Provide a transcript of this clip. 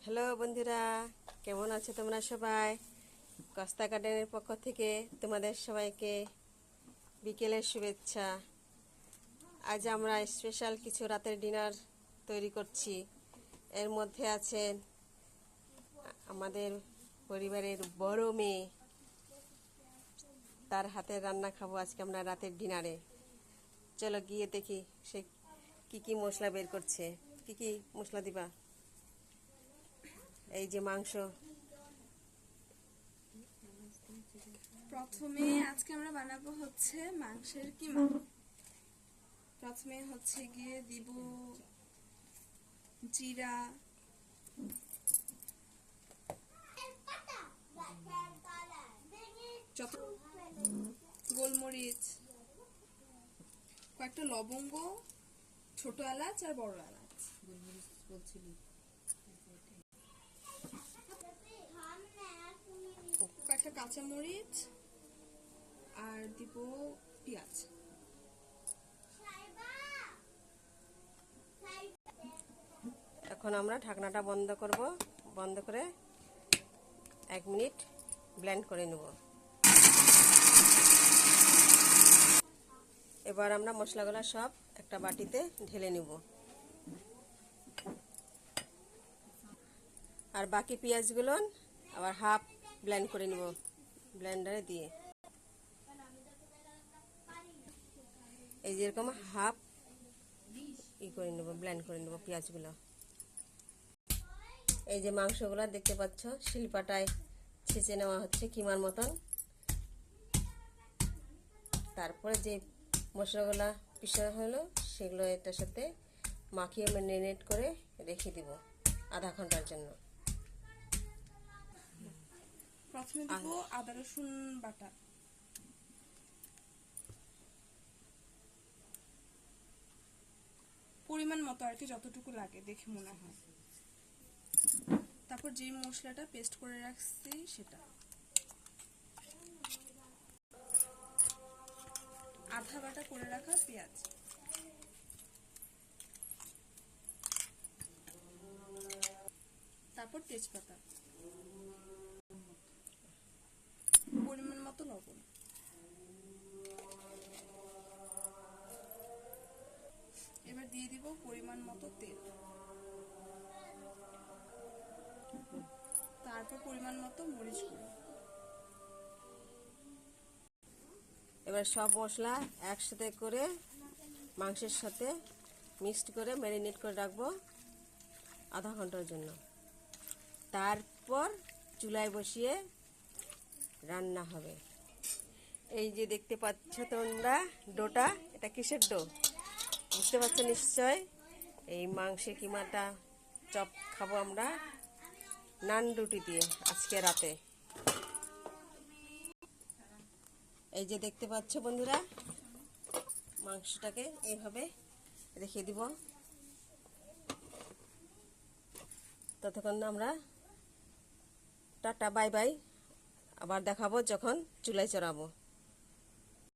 Hello বন্ধুরা, কেমন আছো তোমরা সবাই? কস্তা গার্ডেনের পক্ষ থেকে তোমাদের সবাইকে বিকেলের শুভেচ্ছা। আজ আমরা স্পেশাল কিছু রাতের ডিনার তৈরি করছি। এর মধ্যে আছেন আমাদের পরিবারের বড় মেয়ে, তার হাতের রান্না খাবো আজকে আমরা রাতের ডিনারে। চলো গিয়ে দেখি সে কি মশলা বের করছে। কি মশলা দিবা? এই যে মাংস। প্রথমে আজকে আমরা বানাবো হচ্ছে মাংসের কিমা। প্রথমে হচ্ছে গিয়ে দিব জিরা, গোলমরিচ, কয়েকটা লবঙ্গ, ছোট এলাচ আর বড় এলাচ, কয়েকটা কাঁচামরিচ আর দিব পেঁয়াজ। এখন আমরা ঢাকনাটা বন্ধ করব, বন্ধ করে 1 মিনিট ব্লেন্ড করে নেব। এবার আমরা মশলাগুলো সব একটা বাটিতে ঢেলে নেব, আর বাকি পেঁয়াজগুলো আবার হাফ ব্লেন্ড করে নেব ব্লেন্ডারে দিয়ে। এই যেরকম হাফ করে নেব, ব্লেন্ড করে নেব পেঁয়াজগুলো। এই যে মাংসগুলো দেখতে পাচ্ছ শিলপাটায় ছেঁচে নেওয়া হচ্ছে কিমার মতন। তারপরে যে মশলাগুলো পিষা হলো সেগুলো এটার সাথে মাখিয়ে ম্যারিনেট করে রেখে দিব আধা ঘন্টার জন্য। প্রথমে দিব আদা রসুন বাটা, পরিমাণ মতো আর কি, যতটুকু লাগে দেখে মনে হয়। তারপর যে মশলাটা পেস্ট করে রাখছি সেটা, আধা বাটা করে রাখা পেঁয়াজ, তারপর তেজপাতা, পরিমাণ মতো লবণ, এবার দিয়ে দিব পরিমাণ মতো তেল, তারপর পরিমাণ মতো মরিচ গুঁড়ো। এবার সব মশলা একসাথে করে মাংসের সাথে মিক্সড করে ম্যারিনেট করে রাখবো আধা ঘন্টার জন্য। তারপর চুলায় বসিয়ে রান্না হবে। এই যে দেখতে পাচ্ছ তোমরা ডোটা, এটা কিসের ডো বুঝতে পারছো নিশ্চয়। এই মাংসের কিমাটা চপ খাবো আমরা নান রুটি দিয়ে আজকে রাতে। এই যে দেখতে পাচ্ছ বন্ধুরা, মাংসটাকে এইভাবে রেখে দিব। ততক্ষণ আমরা টাটা বাই বাই, আবার দেখাবো যখন চুলায় চড়াবো।